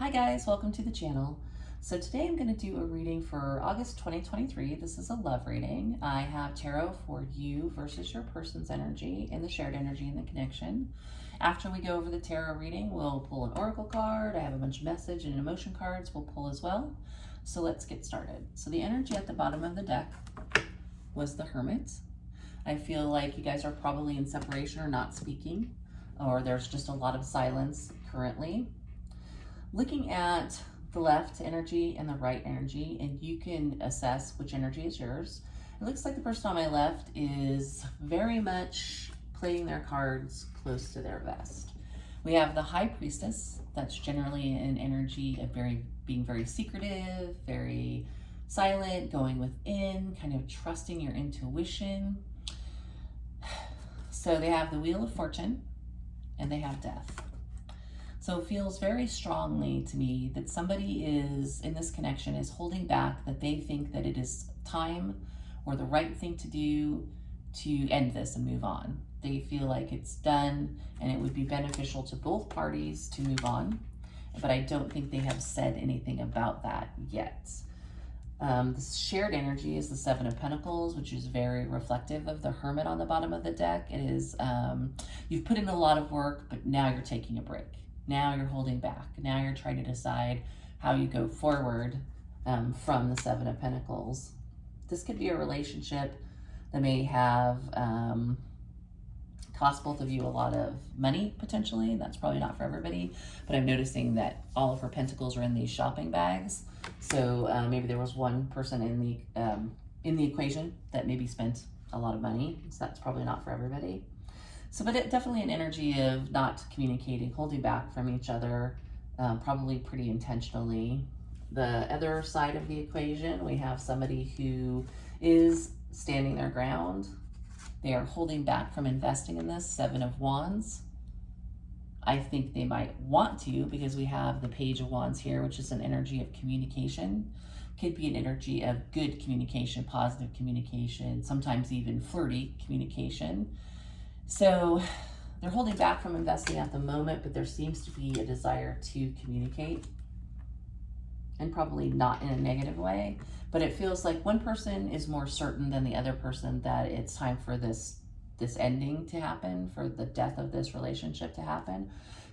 Hi guys, welcome to the channel. So today I'm going to do a reading for August 2023. This is a love reading. I have tarot for you versus your person's energy and the shared energy and the connection. After we go over the tarot reading, we'll pull an oracle card. I have a bunch of message and emotion cards we'll pull as well. So let's get started. So the energy at the bottom of the deck was the Hermit. I feel like you guys are probably in separation or not speaking, or there's just a lot of silence currently. Looking at the left energy and the right energy, and you can assess which energy is yours. It looks like the person on my left is very much playing their cards close to their vest. We have the High Priestess. That's generally an energy of being very secretive, very silent, going within, kind of trusting your intuition. So they have the Wheel of Fortune and they have Death. So it feels very strongly to me that somebody is in this connection is holding back, that they think that it is time or the right thing to do to end this and move on. They feel like it's done and it would be beneficial to both parties to move on, but I don't think they have said anything about that yet. The shared energy is the Seven of Pentacles, which is very reflective of the Hermit on the bottom of the deck. It is, you've put in a lot of work, but now you're taking a break. Now you're holding back. Now you're trying to decide how you go forward from the Seven of Pentacles. This could be a relationship that may have cost both of you a lot of money, potentially. That's probably not for everybody, but I'm noticing that all of her pentacles are in these shopping bags. So maybe there was one person in the equation that maybe spent a lot of money. So that's probably not for everybody. So, but definitely an energy of not communicating, holding back from each other, probably pretty intentionally. The other side of the equation, we have somebody who is standing their ground. They are holding back from investing in this, Seven of Wands. I think they might want to because we have the Page of Wands here, which is an energy of communication. Could be an energy of good communication, positive communication, sometimes even flirty communication. So they're holding back from investing at the moment, but there seems to be a desire to communicate, and probably not in a negative way, but it feels like one person is more certain than the other person that it's time for this ending to happen, for the death of this relationship to happen.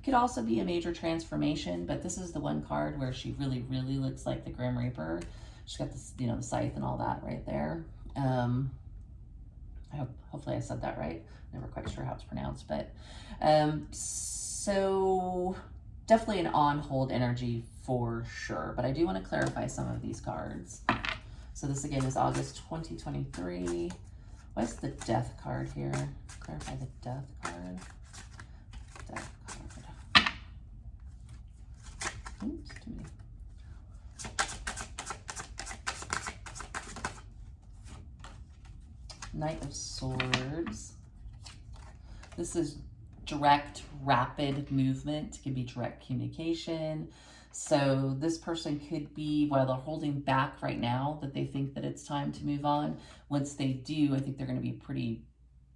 Could also be a major transformation, but this is the one card where she really, really looks like the Grim Reaper. She's got this, the scythe and all that right there. Hopefully I said that right. Never quite sure how it's pronounced, but so definitely an on-hold energy for sure. But I do want to clarify some of these cards. So this again is August 2023. What's the Death card here? Clarify the Death card. Death card. Oops, too many. Knight of Swords. This is direct, rapid movement. It can be direct communication. So this person could be, while they're holding back right now, that they think that it's time to move on. Once they do, I think they're going to be pretty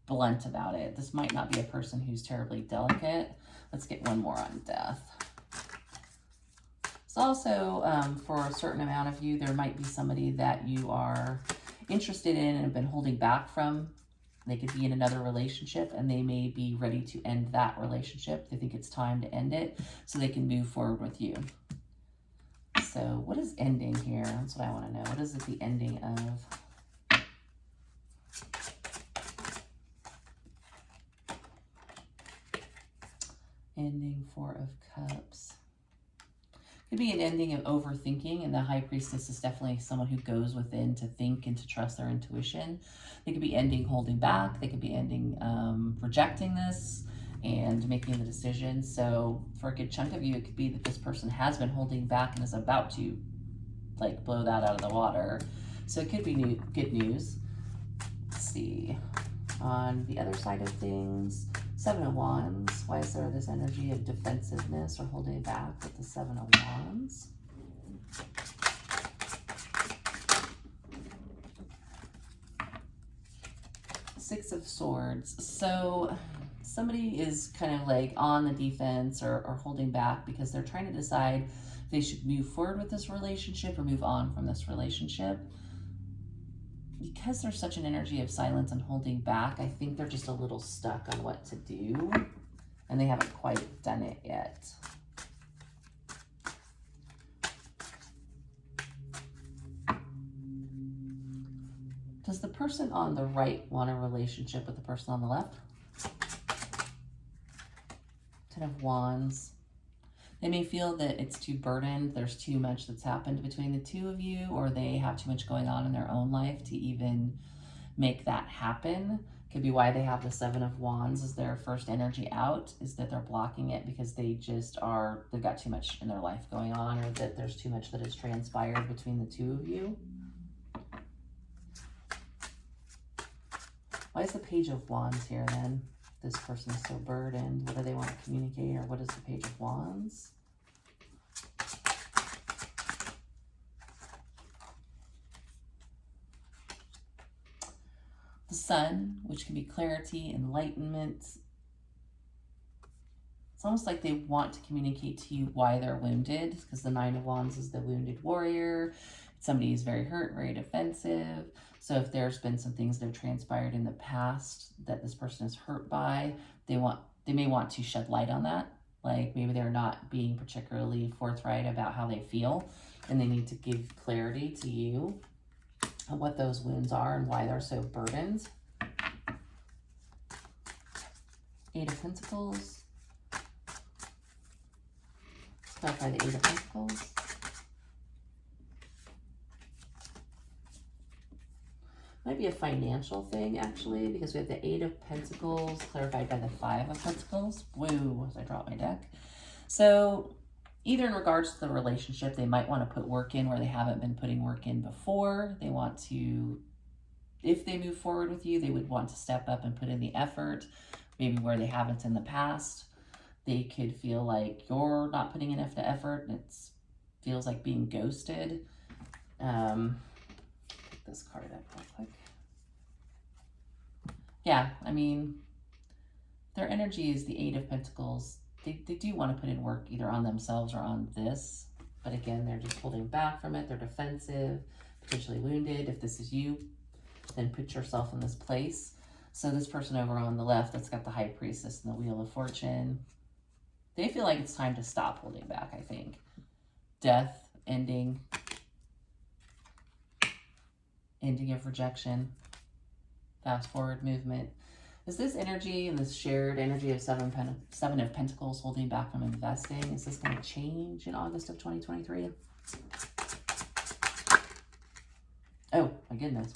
blunt about it. This might not be a person who's terribly delicate. Let's get one more on Death. So also, for a certain amount of you, there might be somebody that you are interested in and have been holding back from. They could be in another relationship and they may be ready to end that relationship. They think it's time to end it so they can move forward with you. So what is ending here? That's what I want to know. What is it the ending of? Ending, Four of Cups. Could be an ending of overthinking, and the High Priestess is definitely someone who goes within to think and to trust their intuition. They could be ending holding back. They could be ending rejecting this and making the decision. So for a good chunk of you, it could be that this person has been holding back and is about to like blow that out of the water. So it could be good news. Let's see. On the other side of things, Seven of Wands. Why is there this energy of defensiveness or holding back with the Seven of Wands? Six of Swords. So somebody is kind of like on the defense or holding back because they're trying to decide they should move forward with this relationship or move on from this relationship. Because there's such an energy of silence and holding back, I think they're just a little stuck on what to do, and they haven't quite done it yet. Does the person on the right want a relationship with the person on the left? Ten of Wands. They may feel that it's too burdened, there's too much that's happened between the two of you, or they have too much going on in their own life to even make that happen. Could be why they have the Seven of Wands as their first energy out, is that they're blocking it because they've got too much in their life going on, or that there's too much that has transpired between the two of you. Why is the Page of Wands here then? This person is so burdened. What do they want to communicate, or what is the Page of Wands? The Sun, which can be clarity, enlightenment. It's almost like they want to communicate to you why they're wounded, because the Nine of Wands is the wounded warrior. Somebody who's very hurt, very defensive. So if there's been some things that have transpired in the past that this person is hurt by, they may want to shed light on that. Like maybe they're not being particularly forthright about how they feel, and they need to give clarity to you on what those wounds are and why they're so burdened. Eight of Pentacles. Let's clarify the Eight of Pentacles. Might be a financial thing, actually, because we have the Eight of Pentacles clarified by the Five of Pentacles. Woo, as I drop my deck. So either in regards to the relationship, they might want to put work in where they haven't been putting work in before. They want to, if they move forward with you, they would want to step up and put in the effort, maybe where they haven't in the past. They could feel like you're not putting enough effort, and it feels like being ghosted. This card up real quick. Yeah, I mean, their energy is the Eight of Pentacles. They do want to put in work either on themselves or on this, but again, they're just holding back from it. They're defensive, potentially wounded. If this is you, then put yourself in this place. So this person over on the left that's got the High Priestess and the Wheel of Fortune, they feel like it's time to stop holding back, I think. Death, ending of rejection, fast forward movement. Is this energy and this shared energy of Seven of Pentacles holding back from investing, is this going to change in August of 2023? Oh, my goodness.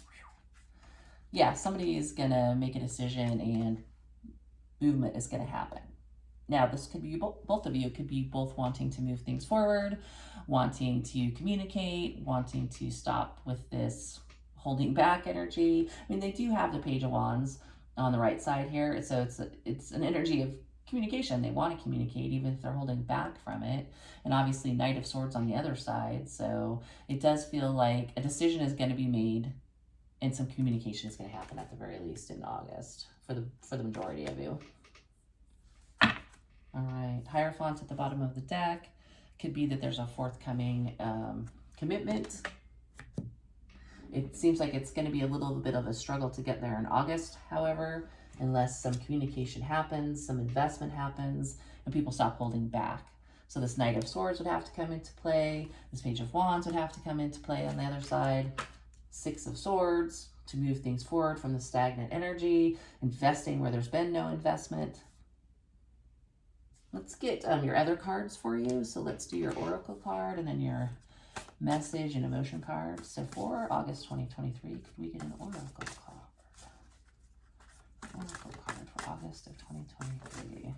Yeah, somebody is going to make a decision and movement is going to happen. Now, this could be both of you. It could be both wanting to move things forward, wanting to communicate, wanting to stop with this holding back energy. I mean, they do have the Page of Wands on the right side here, so it's an energy of communication. They want to communicate even if they're holding back from it. And obviously Knight of Swords on the other side, so it does feel like a decision is going to be made and some communication is going to happen at the very least in August for the majority of you. All right, Hierophant at the bottom of the deck. Could be that there's a forthcoming commitment. It seems like it's going to be a little bit of a struggle to get there in August, however, unless some communication happens, some investment happens, and people stop holding back. So this Knight of Swords would have to come into play. This Page of Wands would have to come into play on the other side. Six of Swords to move things forward from the stagnant energy, investing where there's been no investment. Let's get your other cards for you. So let's do your Oracle card and then your message and emotion card. So for August 2023, could we get an Oracle card? Oracle card for August of 2023.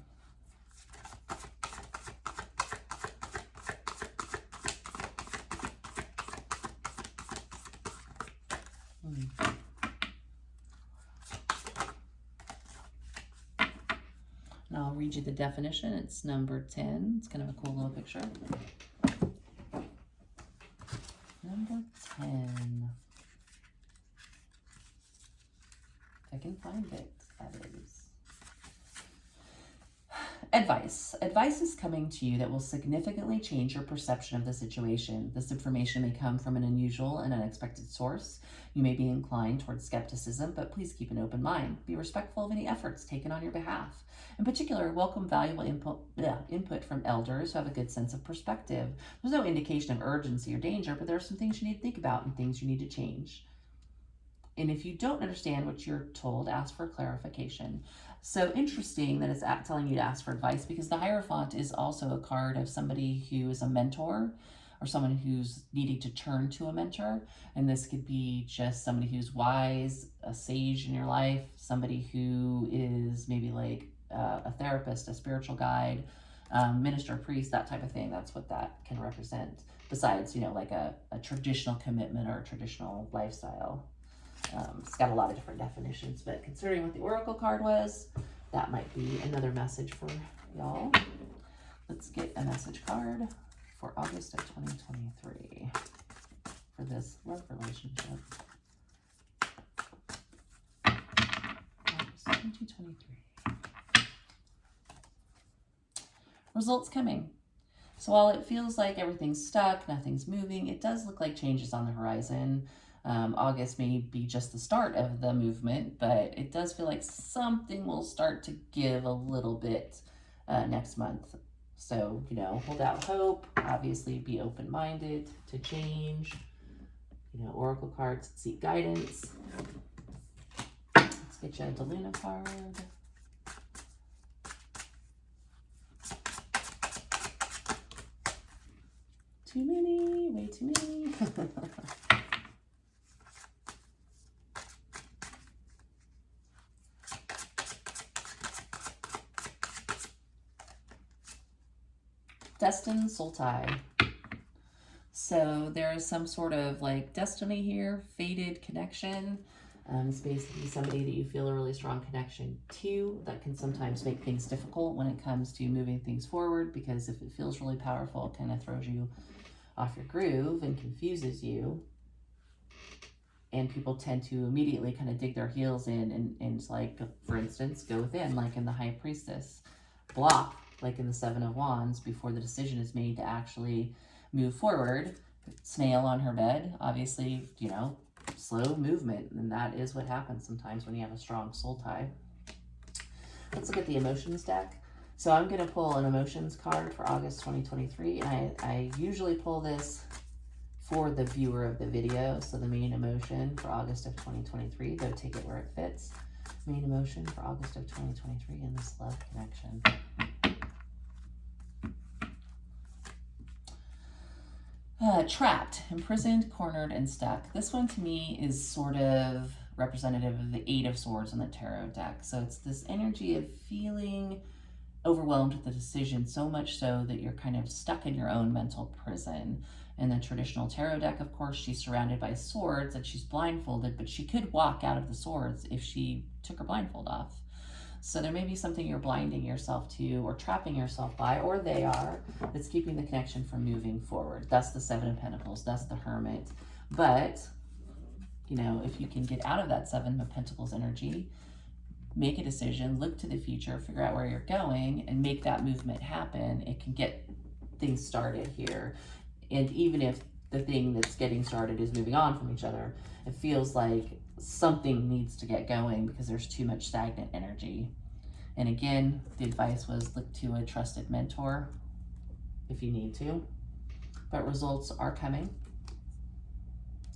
And I'll read you the definition. It's number 10. It's kind of a cool little picture. Number 10. If I can find it, that is. advice. Advice is coming to you that will significantly change your perception of the situation. This information may come from an unusual and unexpected source. You may be inclined towards skepticism, but please keep an open mind. Be respectful of any efforts taken on your behalf. In particular, welcome valuable input from elders who have a good sense of perspective. There's no indication of urgency or danger, but there are some things you need to think about and things you need to change. And if you don't understand what you're told, ask for clarification. So interesting that it's telling you to ask for advice, because the Hierophant is also a card of somebody who is a mentor or someone who's needing to turn to a mentor. And this could be just somebody who's wise, a sage in your life, somebody who is maybe like a therapist, a spiritual guide, minister, priest, that type of thing. That's what that can represent. Besides, you know, like a traditional commitment or a traditional lifestyle. It's got a lot of different definitions, but considering what the Oracle card was, that might be another message for y'all. Let's get a message card for August of 2023 for this love relationship. August 2023. Results coming. So while it feels like everything's stuck, nothing's moving, it does look like changes on the horizon. August may be just the start of the movement, but it does feel like something will start to give a little bit next month. So, you know, hold out hope, obviously be open-minded to change. You know, Oracle cards seek guidance. Let's get you a DeLuna card. Too many, way too many. Destined soul tie. So there is some sort of like destiny here, fated connection. It's basically somebody that you feel a really strong connection to. That can sometimes make things difficult when it comes to moving things forward, because if it feels really powerful, it kind of throws you off your groove and confuses you. And people tend to immediately kind of dig their heels in and like, for instance, go within, like in the High Priestess. Block, like in the Seven of Wands, before the decision is made to actually move forward. Snail on her bed, obviously, you know, slow movement. And that is what happens sometimes when you have a strong soul tie. Let's look at the emotions deck. So I'm going to pull an emotions card for August 2023. And I usually pull this for the viewer of the video. So the main emotion for August of 2023, though take it where it fits. Main emotion for August of 2023 in this love connection. Trapped, imprisoned, cornered, and stuck. This one to me is sort of representative of the Eight of Swords in the tarot deck. So it's this energy of feeling overwhelmed with the decision, so much so that you're kind of stuck in your own mental prison. In the traditional tarot deck, of course, she's surrounded by swords and she's blindfolded, but she could walk out of the swords if she took her blindfold off. So there may be something you're blinding yourself to or trapping yourself by, or they are, that's keeping the connection from moving forward. That's the Seven of Pentacles. That's the Hermit. But, you know, if you can get out of that Seven of Pentacles energy, make a decision, look to the future, figure out where you're going, and make that movement happen, it can get things started here. And even if the thing that's getting started is moving on from each other, it feels like something needs to get going because there's too much stagnant energy. And again, the advice was look to a trusted mentor if you need to. But results are coming.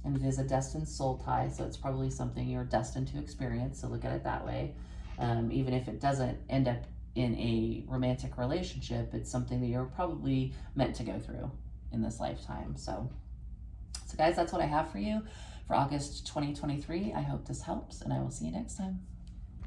And it is a destined soul tie, so it's probably something you're destined to experience, so look at it that way. Even if it doesn't end up in a romantic relationship, it's something that you're probably meant to go through in this lifetime. So guys, that's what I have for you for August 2023. I hope this helps, and I will see you next time.